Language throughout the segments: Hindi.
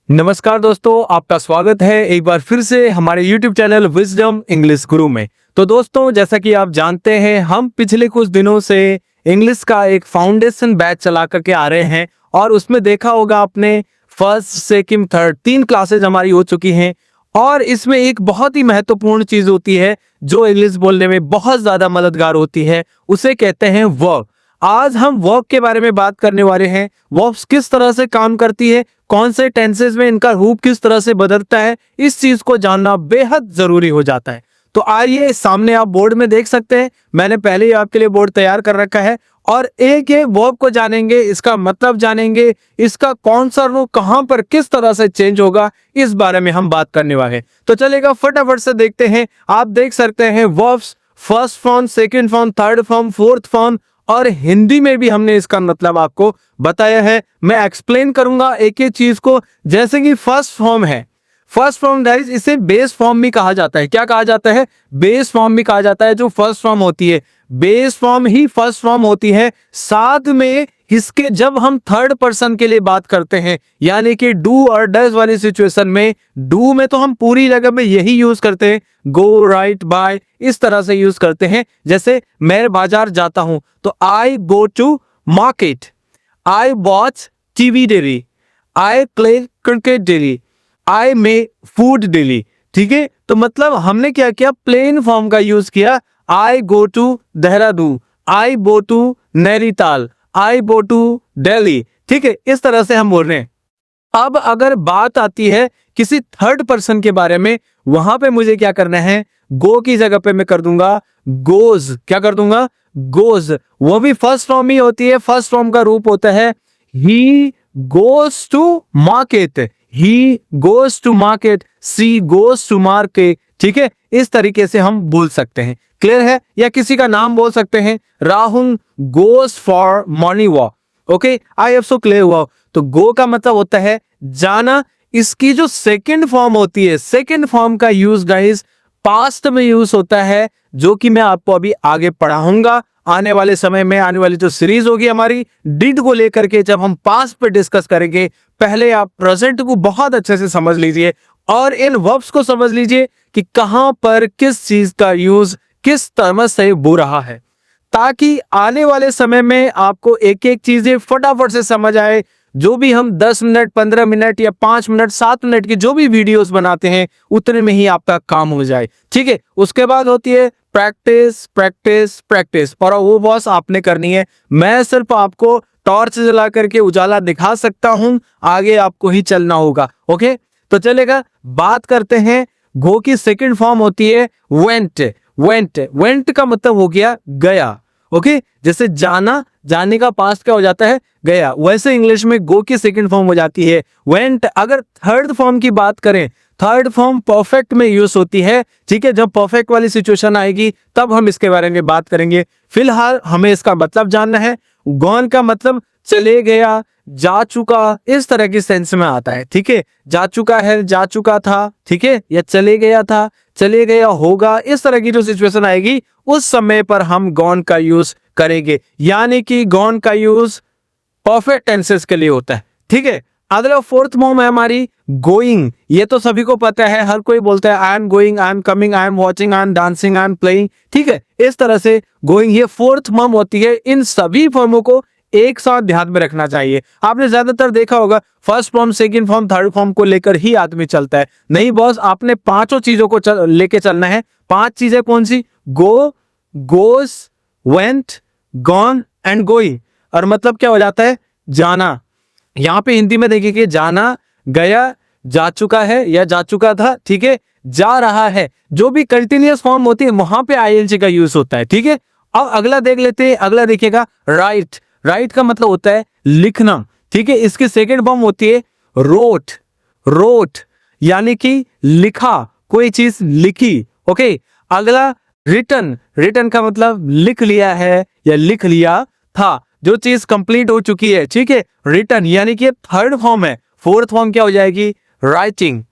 नमस्कार दोस्तों, आपका स्वागत है एक बार फिर से हमारे YouTube चैनल विजडम इंग्लिश गुरु में। तो दोस्तों, जैसा कि आप जानते हैं, हम पिछले कुछ दिनों से इंग्लिश का एक फाउंडेशन बैच चला करके आ रहे हैं और उसमें देखा होगा आपने फर्स्ट सेकंड थर्ड 3 क्लासेज हमारी हो चुकी हैं। और इसमें एक बहुत ही महत्वपूर्ण चीज होती है जो इंग्लिश बोलने में बहुत ज्यादा मददगार होती है, उसे कहते हैं वर्ब। आज हम वर्ब के बारे में बात करने वाले हैं। वर्ब्स किस तरह से काम करती है, कौन से टेंसेस में इनका रूप किस तरह से बदलता है, इस चीज को जानना बेहद जरूरी हो जाता है। तो आइए, सामने आप बोर्ड में देख सकते हैं, मैंने पहले ही आपके लिए बोर्ड तैयार कर रखा है और एक एक वर्ब को जानेंगे, इसका मतलब जानेंगे, इसका कौन सा रूप कहां पर किस तरह से चेंज होगा, इस बारे में हम बात करने वाले हैं। तो चलेगा, फटाफट से देखते हैं। आप देख सकते हैं verbs first form, second form, third form, fourth form और हिंदी में भी हमने इसका मतलब आपको बताया है। मैं एक्सप्लेन करूंगा एक एक चीज को। जैसे कि फर्स्ट फॉर्म है, फर्स्ट फॉर्म गाइस, इसे बेस फॉर्म भी कहा जाता है। क्या कहा जाता है? बेस फॉर्म भी कहा जाता है। जो फर्स्ट फॉर्म होती है, बेस फॉर्म ही फर्स्ट फॉर्म होती है। साथ में इसके जब हम थर्ड पर्सन के लिए बात करते हैं, यानी कि डू और डज वाली सिचुएशन में, डू में तो हम पूरी जगह में यही यूज करते हैं, गो, राइट, बाय, इस तरह से यूज करते हैं। जैसे मैं बाजार जाता हूं तो I go to market, I watch TV daily, I play cricket daily, I make food daily. ठीक है, तो मतलब हमने क्या किया, प्लेन फॉर्म का यूज किया। I go to Dehradun, I go to Nainital, I go to Delhi. ठीक है, इस तरह से हम बोल रहे हैं। अब अगर बात आती है किसी थर्ड पर्सन के बारे में, वहां पे मुझे क्या करना है, गो की जगह पे मैं कर दूंगा गोज। क्या कर दूंगा? गोज। वो भी फर्स्ट फॉर्म ही होती है। फर्स्ट फॉर्म का रूप होता है he goes to market, he goes to market, she goes to market. ठीक है, इस तरीके से हम बोल सकते हैं। क्लियर है? या किसी का नाम बोल सकते हैं, Rahul goes for morning walk. Okay, I have so clear हुआ। तो गो का मतलब होता है जाना। इसकी जो सेकंड फॉर्म होती है, सेकंड फॉर्म का यूज गाइस पास्ट में यूज होता है, जो कि मैं आपको अभी आगे पढ़ाऊंगा आने वाले समय में। आने वाली जो सीरीज होगी हमारी डिड को लेकर के, जब हम पास्ट पे डिस्कस करेंगे, पहले आप प्रेजेंट को बहुत अच्छे से समझ लीजिए और इन वर्ब्स को समझ लीजिए कि कहां पर किस चीज का यूज किस तरह से हो रहा है, ताकि आने वाले समय में आपको एक एक चीजें फटाफट से समझ आए। जो भी हम 10 मिनट, 15 मिनट या 5 मिनट, 7 मिनट की जो भी वीडियोस बनाते हैं, उतने में ही आपका काम हो जाए। ठीक है, उसके बाद होती है प्रैक्टिस, प्रैक्टिस, प्रैक्टिस। और वो बॉस आपने करनी है। मैं सिर्फ आपको टॉर्च जला करके उजाला दिखा सकता हूं, आगे आपको ही चलना होगा। ओके, तो चलेगा, बात करते हैं। गो की सेकंड फॉर्म होती है वेंट। वेंट, वेंट का मतलब हो गया गया। ओके, जैसे जाना, जाने का पास्ट क्या हो जाता है? गया। वैसे इंग्लिश में गो की सेकंड फॉर्म हो जाती है वेंट। अगर थर्ड फॉर्म की बात करें, थर्ड फॉर्म परफेक्ट में यूज होती है। ठीक है, जब परफेक्ट वाली सिचुएशन आएगी तब हम इसके बारे में बात करेंगे। फिलहाल हमें इसका मतलब जानना है। गॉन का मतलब चले गया, जा चुका, इस तरह की सेंस में आता है। ठीक है, जा चुका है, जा चुका था। ठीक है, या चले गया था, चले गया होगा, इस तरह की जो सिचुएशन आएगी उस समय पर हम गॉन का यूज करेंगे। यानी कि गॉन का यूज परफेक्ट टेंसेस के लिए होता है। ठीक है, अगला फोर्थ फॉर्म है हमारी गोइंग। ये तो सभी को पता है, हर कोई बोलता है I am going, I am coming, I am watching, I am dancing, I am playing. ठीक है, इस तरह से गोइंग ये फोर्थ फॉर्म होती है। इन सभी फॉर्मों को एक साथ ध्यान में रखना चाहिए। आपने ज्यादातर देखा होगा first form, second form, third form को लेकर ही आदमी चलता है। नहीं बॉस, आपने पांचों चीजों को लेके चलना है। 5 चीजें कौन सी? Go, goes, went, gone and going. और मतलब क्या हो जाता है? जाना। यहां पे हिंदी में देखिए कि जाना, गया, जा चुका है या जा चुका था। ठीक है, जा रहा है। जो भी कंटिन्यूअस फॉर्म होती है वहां पे आईएनजी का यूज होता है। ठीक है, अब अगला देख लेते हैं। अगला देखिएगा राइट। राइट का मतलब होता है लिखना। ठीक है, इसकी सेकंड फॉर्म होती है रोट। रोट यानी कि लिखा, कोई चीज लिखी। ओके, अगला रिटन। रिटन का मतलब लिख लिया है या लिख लिया था, जो चीज कंप्लीट हो चुकी है। ठीक है, रिटन यानी कि थर्ड फॉर्म है। फोर्थ फॉर्म क्या हो जाएगी? Writing.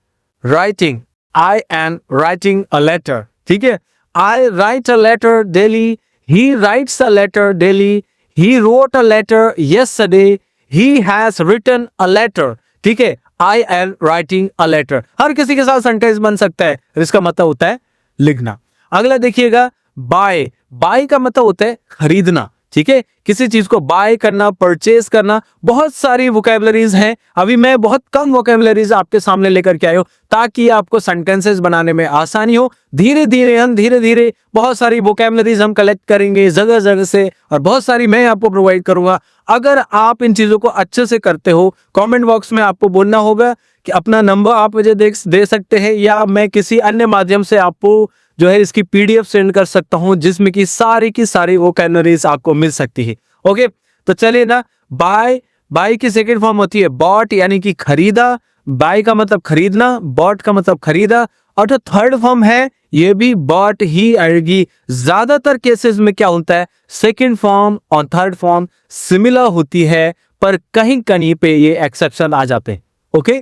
Writing, I am writing a letter. ठीक है, I write a letter daily, he writes a letter daily, he wrote a letter yesterday, he has written a letter। ठीक है, I am writing a letter, हर किसी के साथ सेंटेंस बन सकता है, इसका मतलब होता है लिखना। अगला देखिएगा बाय, बाय का मतलब होता है खरीदना, ठीक है, किसी चीज को बाय करना, परचेज करना। बहुत सारी वोकैबुलरीज हैं, अभी मैं बहुत कम वोकैबुलरीज आपके सामने लेकर के आया हूं ताकि आपको सेंटेंसेस बनाने में आसानी हो। धीरे धीरे बहुत सारी वोकैबुलरीज हम कलेक्ट करेंगे जगह जगह से, और बहुत सारी मैं आपको प्रोवाइड करूंगा। अगर आप इन चीजों को अच्छे से करते हो, कमेंट बॉक्स में आपको बोलना होगा कि अपना नंबर आप मुझे दे सकते हैं, या मैं किसी अन्य माध्यम से आपको जो है इसकी पीडीएफ सेंड कर सकता हूं जिसमें की सारी वोकैबुलरीज आपको मिल सकती है। ओके, तो चलिए ना, बाय, बाय की सेकंड फॉर्म होती है बॉट, यानी कि खरीदा। बाय का मतलब खरीदना, बॉट का मतलब खरीदा। और जो थर्ड फॉर्म है ये भी बॉट ही आएगी। ज्यादातर केसेस में क्या होता है, सेकंड फॉर्म और थर्ड फॉर्म सिमिलर होती है, पर कहीं कहीं पे ये एक्सेप्शन आ जाते हैं। ओके,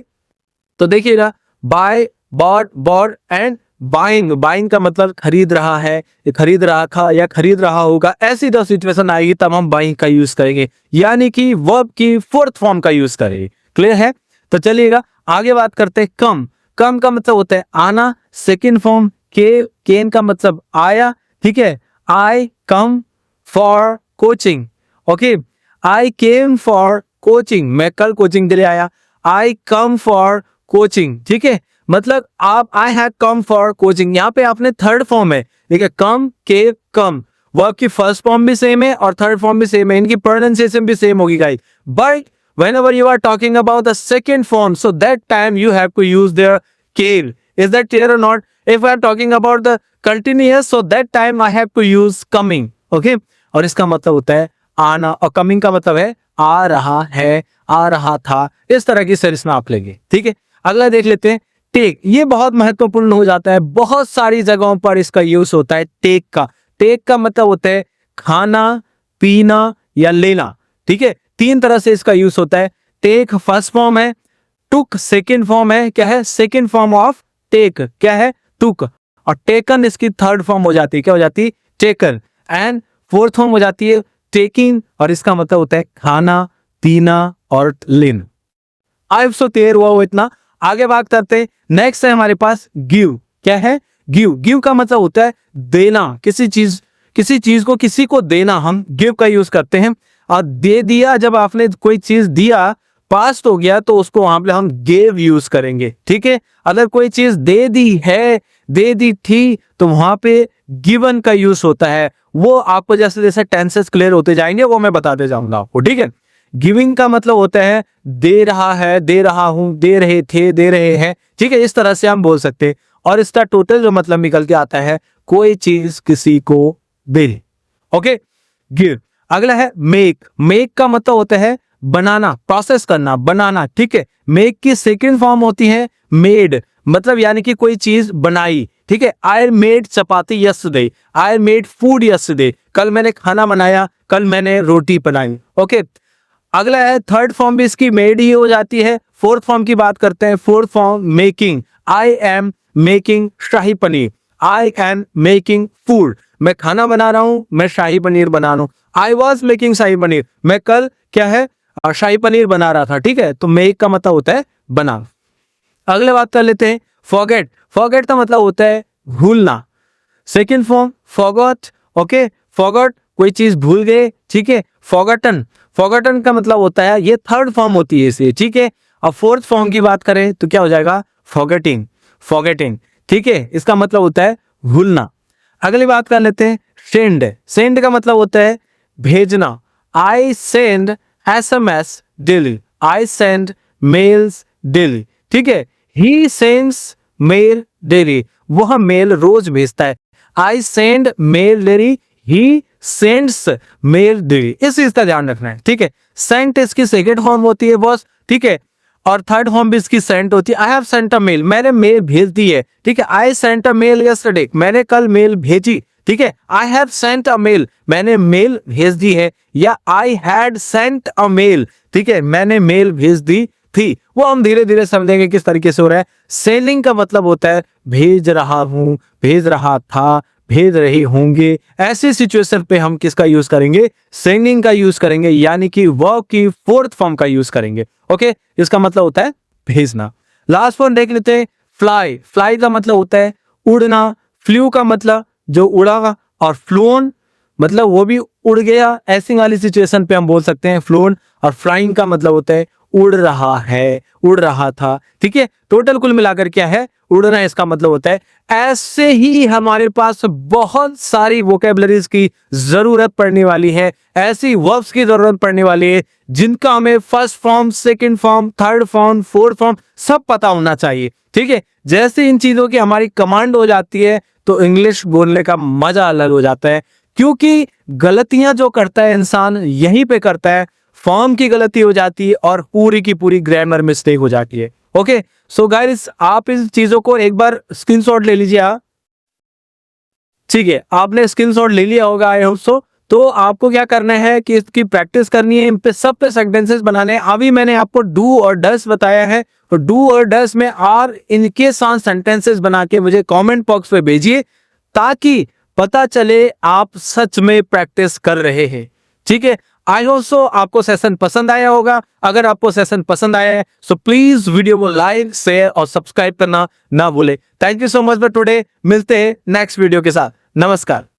तो देखिएगा buy, bought, bought and buying. Buying का मतलब खरीद रहा है, खरीद रहा था या खरीद रहा होगा, ऐसी दो सिचुएशन आएगी तब हम बाइंग का यूज करेंगे, यानी कि वर्ब की फोर्थ फॉर्म का यूज करेंगे। क्लियर है? तो चलिएगा आगे बात करते हैं कम। कम का मतलब होता है आना, सेकंड फॉर्म केन का मतलब आया, ठीक है। I come for coaching, okay, I came for coaching, मैं कल कोचिंग के लिए आया। आई कम फॉर कोचिंग, ठीक है, मतलब आप I have come for coaching, यहाँ पे आपने थर्ड फॉर्म है, ठीक है, कम के कम, वर्ब की फर्स्ट फॉर्म भी सेम है और थर्ड फॉर्म भी सेम है, इनकी प्रोनाउंसिएशन भी सेम होगी guys. But whenever you are talking about the second form, so that time you have to use their came. Is that clear or not? If I am talking about the continuous, so that time I have to use coming. Okay? और इसका मतलब होता है आना, और coming का मतलब है आ रहा है, आ रहा था, इस तरह की सेंस में आप लेंगे। ठीक है, अगला देख लेते हैं टेक। ये बहुत महत्वपूर्ण हो जाता है, बहुत सारी जगहों पर इसका यूज होता है टेक का। टेक का मतलब होता है खाना, पीना या लेना। ठीक है, तीन तरह से इसका यूज होता है। टेक फर्स्ट फॉर्म है, टुक सेकंड फॉर्म है, क्या है, सेकंड फॉर्म ऑफ टेक, क्या है, टुक। और टेकन इसकी थर्ड फॉर्म हो जाती है, क्या हो जाती है, टेकन। एंड फोर्थ फॉर्म हो जाती है टेकिंग, और इसका मतलब होता है खाना, पीना और लेना। आई सो क्लियर हुआ हो इतना। आगे बात करते हैं, नेक्स्ट है हमारे पास गिव। क्या है, गिव। गिव का मतलब होता है देना, किसी चीज को किसी को देना, हम गिव का यूज करते हैं। और दे दिया, जब आपने कोई चीज दिया, पास्ट हो गया, तो उसको वहां पे हम गेव यूज करेंगे। ठीक है, अगर कोई चीज दे दी है, दे दी थी, तो वहां पे गिवन का यूज होता है। वो आपको जैसे जैसे टेंसेस क्लियर होते जाएंगे वो मैं बताते जाऊंगा आपको। ठीक है, गिविंग का मतलब होता है दे रहा है, दे रहा हूं, दे रहे थे, दे रहे हैं। ठीक है, इस तरह से हम बोल सकते हैं। और इसका टोटल जो मतलब निकल के आता है कोई चीज किसी को दे। Okay, give. अगला है मेक। मेक का मतलब होता है बनाना, प्रोसेस करना, बनाना। ठीक है, मेक की सेकंड फॉर्म होती है मेड, मतलब यानी कि कोई चीज बनाई। ठीक है, I made chapati yesterday, I made food yesterday, कल मैंने खाना बनाया, कल मैंने रोटी बनाई। ओके, अगला है थर्ड फॉर्म भी इसकी मेड ही हो जाती है। फोर्थ फॉर्म की बात करते हैं, fourth form making. I am making shahi paneer, I am making food, मैं खाना बना रहा हूं, मैं शाही पनीर बना रहा हूं। आई वॉज मेकिंग शाही पनीर, मैं कल क्या है, शाही पनीर बना रहा था। ठीक है, तो मेक का मतलब होता है बना। अगले बात कर लेते हैं फॉरगेट। फॉरगेट का मतलब होता है भूलना, second form forgot. Okay, forgot कोई चीज भूल गए। ठीक है, फॉरगॉटन, फॉरगॉटन का मतलब होता है, ये थर्ड फॉर्म होती है इसे। ठीक है, अब फोर्थ फॉर्म की बात करें तो क्या हो जाएगा, फॉरगेटिंग, फॉरगेटिंग। ठीक है, इसका मतलब होता है भूलना। अगली बात कर लेते हैं सेंड। सेंड का मतलब होता है भेजना। I send SMS daily, I send mails daily. ठीक है, ही सेंड्स मेल डेली, वह मेल रोज भेजता है। I send mail daily, he sends mail daily, इस चीज का ध्यान रखना है। ठीक है, सेंट इसकी सेकंड फॉर्म होती है बॉस। ठीक है, और थर्ड फॉर्म भी इसकी सेंट होती है। I have sent a mail, मैंने मेल भेज दी है। ठीक है, I sent a mail yesterday, मैंने कल मेल भेजी। ठीक है, I have sent a mail, मैंने मेल भेज दी है। या I had sent a mail, ठीक है, मैंने मेल भेज दी थी। वो हम धीरे धीरे समझेंगे किस तरीके से हो रहा है। सेलिंग का मतलब होता है भेज रहा हूं, भेज रहा था, भेज रही होंगे। ऐसे सिचुएशन पे हम किसका यूज करेंगे, सेंडिंग का यूज करेंगे, यानी कि वर्ब की फोर्थ फॉर्म का यूज करेंगे। ओके, इसका मतलब होता है भेजना। लास्ट वन देख लेते हैं, फ्लाई। फ्लाई का मतलब होता है उड़ना, फ्लू का मतलब जो उड़ा, और फ्लोन मतलब वो भी उड़ गया, ऐसी वाली सिचुएशन पे हम बोल सकते हैं फ्लोन। और फ्लाइंग का मतलब होता है उड़ रहा है, उड़ रहा था। ठीक है, टोटल कुल मिलाकर क्या है, उड़ना इसका मतलब होता है। ऐसे ही हमारे पास बहुत सारी वोकेबलरीज की जरूरत पड़ने वाली है, ऐसी वर्ब्स की जरूरत पड़ने वाली है जिनका हमें first form, second form, third form, fourth form सब पता होना चाहिए। ठीक है, जैसे इन चीजों की हमारी कमांड हो जाती है तो इंग्लिश बोलने का मजा अलग हो जाता है। क्योंकि गलतियां जो करता है इंसान यहीं पे करता है, फॉर्म की गलती हो जाती है और पूरी की पूरी ग्रामर मिस्टेक हो जाती है। ओके, सो गाइस आप इस चीजों को एक बार स्क्रीनशॉट ले लीजिए आप। ठीक है, आपने स्क्रीनशॉट ले लिया होगा आई होप सो। तो आपको क्या करना है कि इसकी प्रैक्टिस करनी है, इन पे सब पे सेंटेंसेस बनाने हैं। अभी मैंने आपको डू और डस बताया है, तो डू और डस में आर इनके साथ सेंटेंसेस बना के मुझे कमेंट बॉक्स पे भेजिए, ताकि पता चले आप सच में प्रैक्टिस कर रहे हैं। ठीक है, आई होप सो आपको सेशन पसंद आया होगा। अगर आपको सेशन पसंद आया है सो प्लीज वीडियो को लाइक, शेयर और सब्सक्राइब करना ना भूले। Thank you so much for today. मिलते हैं नेक्स्ट वीडियो के साथ। नमस्कार।